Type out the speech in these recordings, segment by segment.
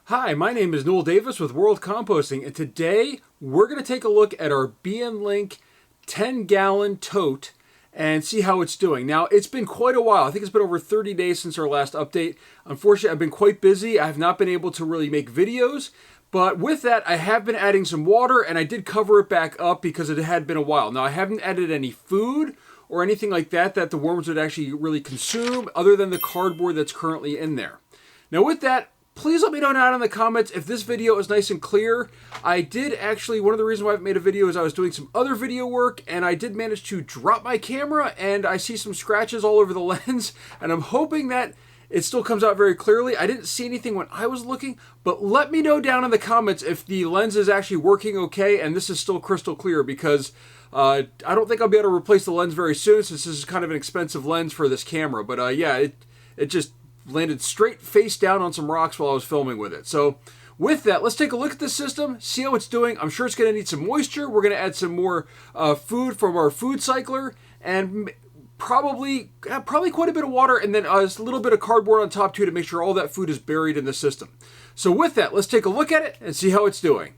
Hi, my name is Noel Davis with World Composting, and today we're going to take a look at our B&Link 10-gallon tote and see how it's doing. Now, it's been quite a while. I think it's been over 30 days since our last update. Unfortunately, I've been quite busy. I have not been able to really make videos, but with that, I have been adding some water, and I did cover it back up because it had been a while. Now, I haven't added any food or anything like that the worms would actually really consume, other than the cardboard that's currently in there. Now, with that, please let me know down in the comments if this video is nice and clear. I did actually, one of the reasons why I've made a video is I was doing some other video work, and I did manage to drop my camera, and I see some scratches all over the lens, and I'm hoping that it still comes out very clearly. I didn't see anything when I was looking, but let me know down in the comments if the lens is actually working okay and this is still crystal clear, because I don't think I'll be able to replace the lens very soon, since this is kind of an expensive lens for this camera. But yeah, it just landed straight face down on some rocks while I was filming with it. So with that, let's take a look at this system, see how it's doing. I'm sure it's going to need some moisture. We're going to add some more food from our food cycler, and probably quite a bit of water, and then a little bit of cardboard on top too, to make sure all that food is buried in the system. So with that, let's take a look at it and see how it's doing.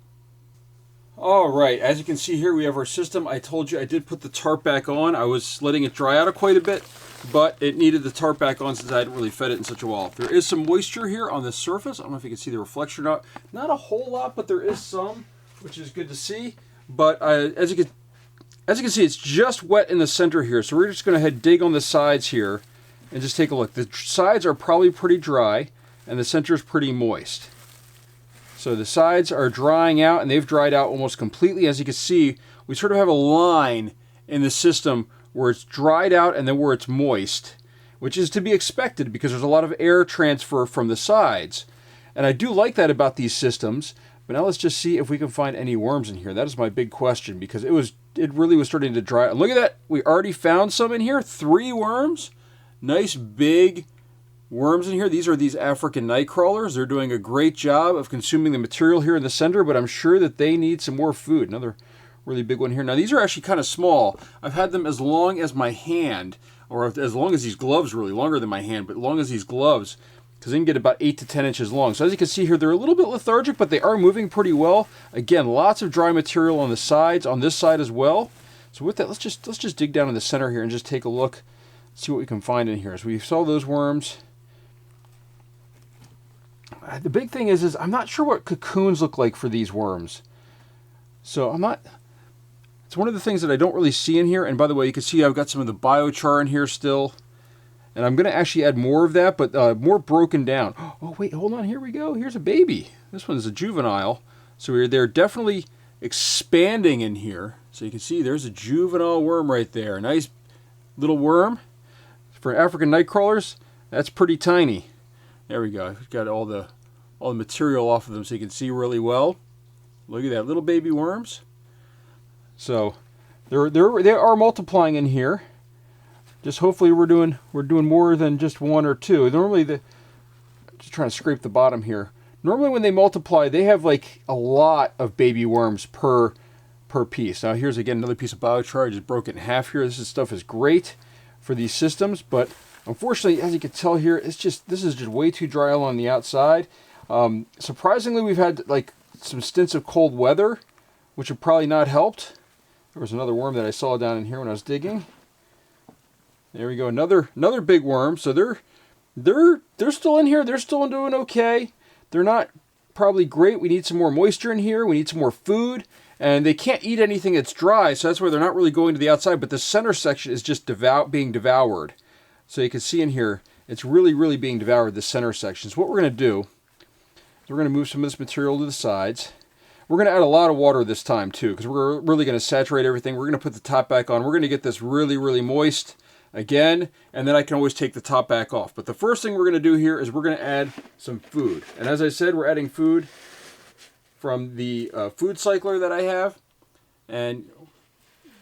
All right, as you can see here, we have our system. I told you I did put the tarp back on. I was letting it dry out quite a bit, but it needed the tarp back on since I hadn't really fed it in such a while. There is some moisture here on the surface. I don't know if you can see the reflection or not. Not a whole lot, but there is some, which is good to see. But as you can see, it's just wet in the center here. So we're just going to head dig on the sides here and just take a look. The sides are probably pretty dry, and the center is pretty moist. So the sides are drying out, and they've dried out almost completely. As you can see, we sort of have a line in the system where it's dried out and then where it's moist, which is to be expected because there's a lot of air transfer from the sides. And I do like that about these systems. But now let's just see if we can find any worms in here. That is my big question, because it really was starting to dry. And look at that. We already found some in here. 3 worms. Nice big worms in here. These are these African night crawlers. They're doing a great job of consuming the material here in the center, but I'm sure that they need some more food. Another really big one here. Now these are actually kind of small. I've had them as long as my hand, or as long as these gloves, really longer than my hand, but long as these gloves, because they can get about 8 to 10 inches long. So as you can see here, they're a little bit lethargic, but they are moving pretty well. Again, lots of dry material on the sides, on this side as well. So with that, let's just dig down in the center here and just take a look, see what we can find in here. So we saw those worms. The big thing is I'm not sure what cocoons look like for these worms. So it's one of the things that I don't really see in here. And by the way, you can see I've got some of the biochar in here still. And I'm going to actually add more of that, but more broken down. Oh, wait, hold on. Here we go. Here's a baby. This one's a juvenile. So they're definitely expanding in here. So you can see there's a juvenile worm right there. Nice little worm. For African night crawlers, that's pretty tiny. There we go. I've got all the material off of them so you can see really well. Look at that, little baby worms. So they are multiplying in here. Just hopefully we're doing more than just 1 or 2. Normally just trying to scrape the bottom here. Normally when they multiply, they have like a lot of baby worms per piece. Now here's again another piece of biochar. I just broke it in half here. This stuff is great for these systems, but unfortunately, as you can tell here, this is just way too dry along the outside. Surprisingly, we've had like some stints of cold weather, which have probably not helped. There was another worm that I saw down in here when I was digging. There we go, another big worm. So they're still in here. They're still doing okay. They're not probably great. We need some more moisture in here. We need some more food, and they can't eat anything that's dry, so that's why they're not really going to the outside. But the center section is just being devoured. So you can see in here, it's really, really being devoured, the center section. So what we're going to do is we're going to move some of this material to the sides. We're going to add a lot of water this time too, because we're really going to saturate everything. We're going to put the top back on. We're going to get this really, really moist again, and then I can always take the top back off. But the first thing we're going to do here is we're going to add some food. And as I said, we're adding food from the food cycler that I have, and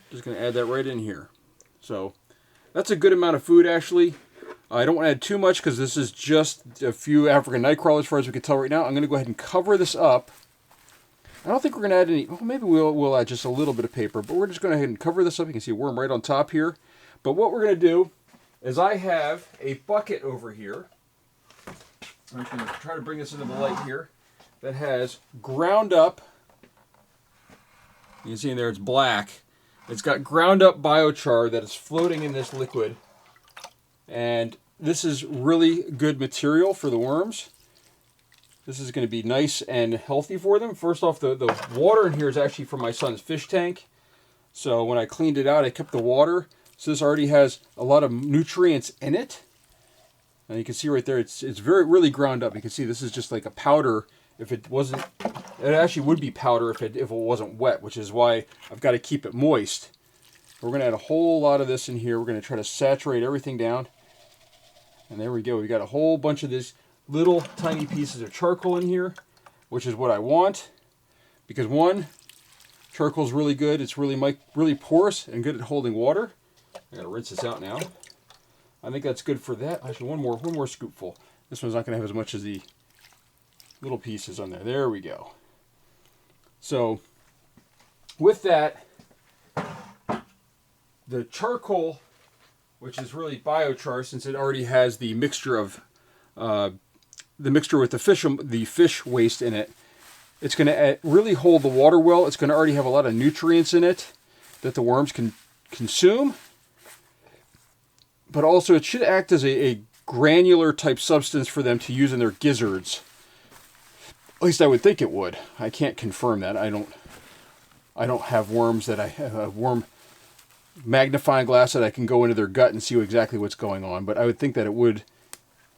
just going to add that right in here. So that's a good amount of food, actually. I don't want to add too much because this is just a few African night crawlers, as far as we can tell right now. I'm going to go ahead and cover this up. I don't think we're going to add any. Well, maybe we'll add just a little bit of paper, but we're just going to go ahead and cover this up. You can see a worm right on top here. But what we're going to do is I have a bucket over here. I'm just going to try to bring this into the light here. that has ground up, you can see in there it's black, it's got ground up biochar that is floating in this liquid. And this is really good material for the worms. This is going to be nice and healthy for them. First off, the water in here is actually from my son's fish tank. So when I cleaned it out, I kept the water. So this already has a lot of nutrients in it. And you can see right there, it's really ground up. You can see this is just like a powder. If it wasn't, it actually would be powder if it wasn't wet, which is why I've got to keep it moist. We're going to add a whole lot of this in here. We're going to try to saturate everything down. And there we go. We got a whole bunch of these little tiny pieces of charcoal in here, which is what I want. Because one, charcoal is really good. It's really porous and good at holding water. I got to rinse this out now. I think that's good for that. Actually, one more scoopful. This one's not going to have as much as the little pieces on there. There we go. So with that, the charcoal, which is really biochar, since it already has the mixture of with the fish waste in it, it's going to really hold the water well. It's going to already have a lot of nutrients in it that the worms can consume. But also it should act as a granular type substance for them to use in their gizzards. At least I would think it would. I can't confirm that. I don't have worms that I have a worm magnifying glass that I can go into their gut and see exactly what's going on. But I would think that it would.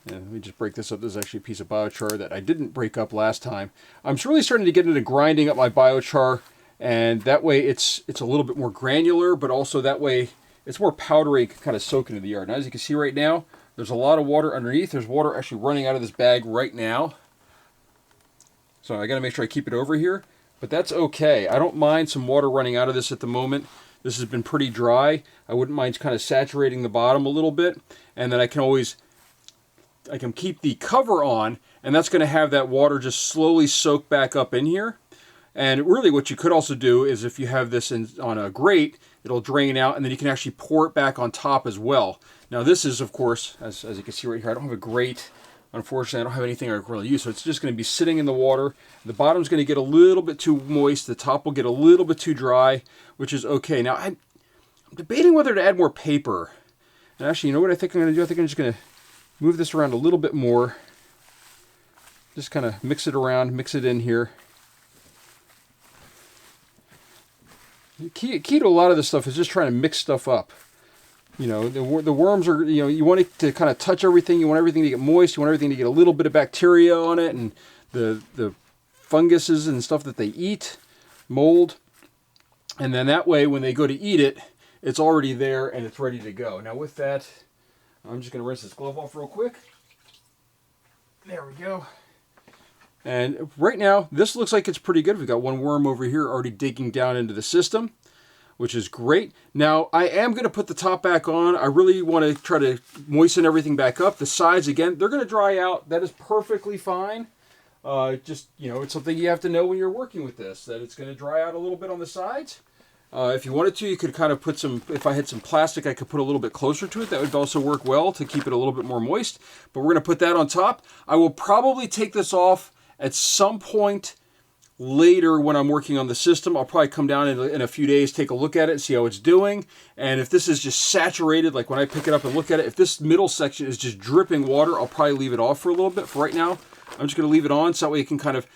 Let me just break this up. This is actually a piece of biochar that I didn't break up last time. I'm really starting to get into grinding up my biochar, and that way it's a little bit more granular, but also that way it's more powdery and can kind of soak into the yard. Now, as you can see right now, there's a lot of water underneath. There's water actually running out of this bag right now. So I got to make sure I keep it over here, but that's okay. I don't mind some water running out of this at the moment. This has been pretty dry. I wouldn't mind kind of saturating the bottom a little bit, and then I can keep the cover on, and that's going to have that water just slowly soak back up in here. And really what you could also do is if you have this on a grate, it'll drain out, and then you can actually pour it back on top as well. Now this is, of course, as you can see right here, I don't have a grate. Unfortunately, I don't have anything I can really use, so it's just going to be sitting in the water. The bottom's going to get a little bit too moist. The top will get a little bit too dry, which is okay. Now, I'm debating whether to add more paper. And actually, you know what I think I'm going to do? I think I'm just going to move this around a little bit more. Just kind of mix it around, mix it in here. The key to a lot of this stuff is just trying to mix stuff up. You know, the worms are, you know, you want it to kind of touch everything. You want everything to get moist. You want everything to get a little bit of bacteria on it, and the funguses and stuff that they eat, mold. And then that way, when they go to eat it, it's already there and it's ready to go. Now with that, I'm just going to rinse this glove off real quick. There we go. And right now, this looks like it's pretty good. We've got one worm over here already digging down into the system, which is great. Now, I am going to put the top back on. I really want to try to moisten everything back up. The sides, again, they're going to dry out. That is perfectly fine. Just, you know, it's something you have to know when you're working with this, that it's going to dry out a little bit on the sides. If you wanted to, you could kind of put some, if I had some plastic, I could put a little bit closer to it. That would also work well to keep it a little bit more moist. But we're going to put that on top. I will probably take this off at some point later when I'm working on the system. I'll probably come down in a few days, take a look at it, and see how it's doing. And if this is just saturated, like when I pick it up and look at it, if this middle section is just dripping water, I'll probably leave it off for a little bit. For right now, I'm just going to leave it on so that way it can kind of,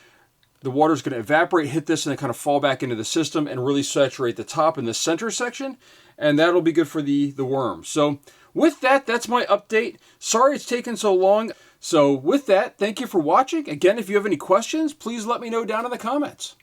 the water is going to evaporate, hit this, and then kind of fall back into the system and really saturate the top and the center section. And that'll be good for the worms. So with that, that's my update. Sorry it's taken so long. So with that, thank you for watching. Again, if you have any questions, please let me know down in the comments.